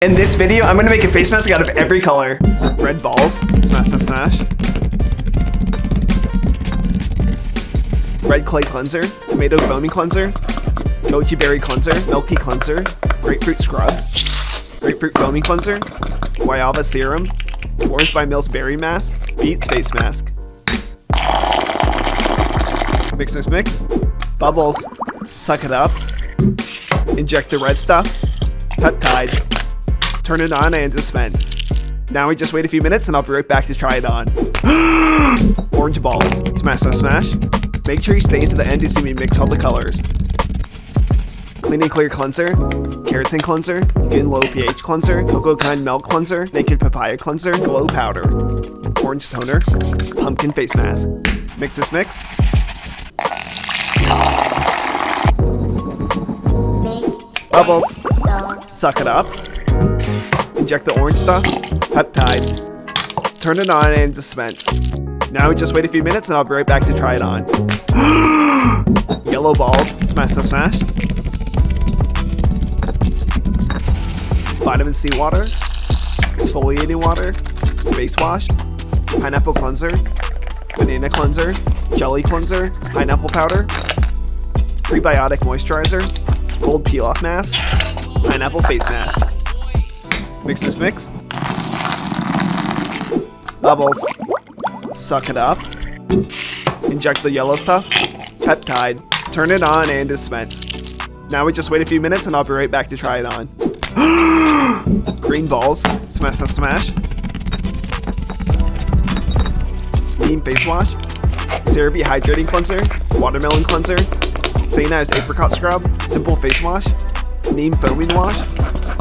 In this video, I'm gonna make a face mask out of every color. Red balls, smash. Red clay cleanser, tomato foaming cleanser, goji berry cleanser, milky cleanser, grapefruit scrub, grapefruit foaming cleanser, guayaba serum, Orange by Mills berry mask, beets face mask. Mix. Bubbles, suck it up. Inject the red stuff. Peptide. Turn it on and dispense. Now we just wait a few minutes and I'll be right back to try it on. Orange balls. Smash. Make sure you stay to the end to see me mix all the colors. Clean and clear cleanser. Keratin cleanser. Skin low pH cleanser. Cocoa kind milk cleanser. Naked papaya cleanser. Glow powder. Orange toner. Pumpkin face mask. Mix. Bubbles. Suck it up. Inject the orange stuff. Peptide. Turn it on and dispense. Now we just wait a few minutes and I'll be right back to try it on. Yellow balls. Smash. Vitamin C water. Exfoliating water. Space wash. Pineapple cleanser. Banana cleanser. Jelly cleanser. Pineapple powder. Prebiotic moisturizer. Gold peel-off mask. Pineapple face mask. Mix. Bubbles. Suck it up. Inject the yellow stuff. Peptide. Turn it on and dispense. Now we just wait a few minutes and I'll be right back to try it on. Green balls. Smash. Neem face wash. CeraVe hydrating cleanser. Watermelon cleanser. St. Ives apricot scrub. Simple face wash. Neem foaming wash.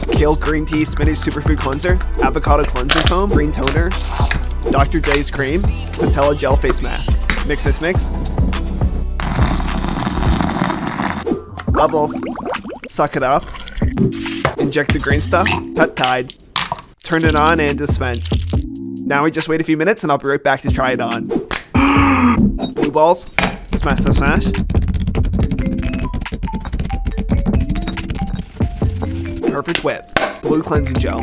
Kale green tea spinach superfood cleanser. Avocado cleansing foam. Green toner. Dr. J's cream. Centella gel face mask. Mix. Bubbles. Suck it up. Inject the green stuff. Peptide. Turn it on and dispense. Now we just wait a few minutes and I'll be right back to try it on. Blue balls. Smash. Perfect whip. Blue cleansing gel.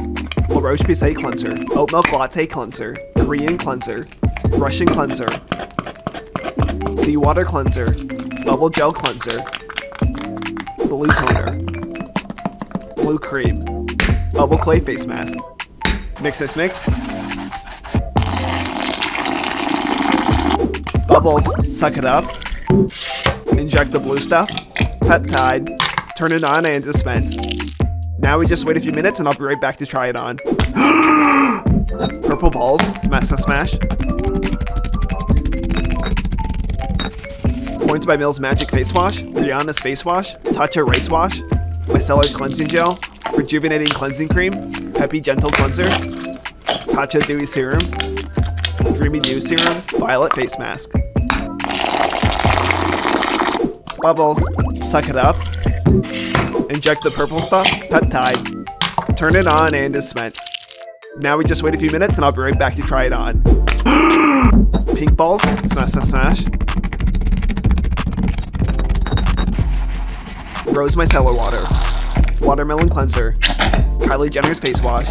La Roche-Posay cleanser. Oat milk latte cleanser. Korean cleanser. Russian cleanser. Seawater cleanser. Bubble gel cleanser. Blue toner. Blue cream. Bubble clay face mask. Mix. Bubbles. Suck it up. Inject the blue stuff. Peptide. Turn it on and dispense. Now we just wait a few minutes and I'll be right back to try it on. Purple balls. Smash. Orange by Mills magic face wash. Rihanna's face wash. Tatcha rice wash. Micellar cleansing gel. Rejuvenating cleansing cream. Peppy gentle cleanser. Tatcha dewy serum. Dreamy dew serum. Violet face mask. Bubbles. Suck it up. Inject the purple stuff. Peptide. Turn it on and dispense. Now we just wait a few minutes and I'll be right back to try it on. Pink balls. Smash. Rose micellar water. Watermelon cleanser. Kylie Jenner's face wash.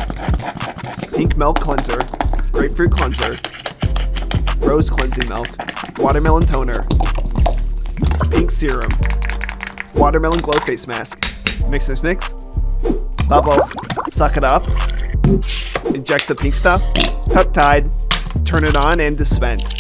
Pink milk cleanser. Grapefruit cleanser. Rose cleansing milk. Watermelon toner. Pink serum. Watermelon glow face mask. Mix. Bubbles. Suck it up. Inject the pink stuff. Peptide. Turn it on and dispense.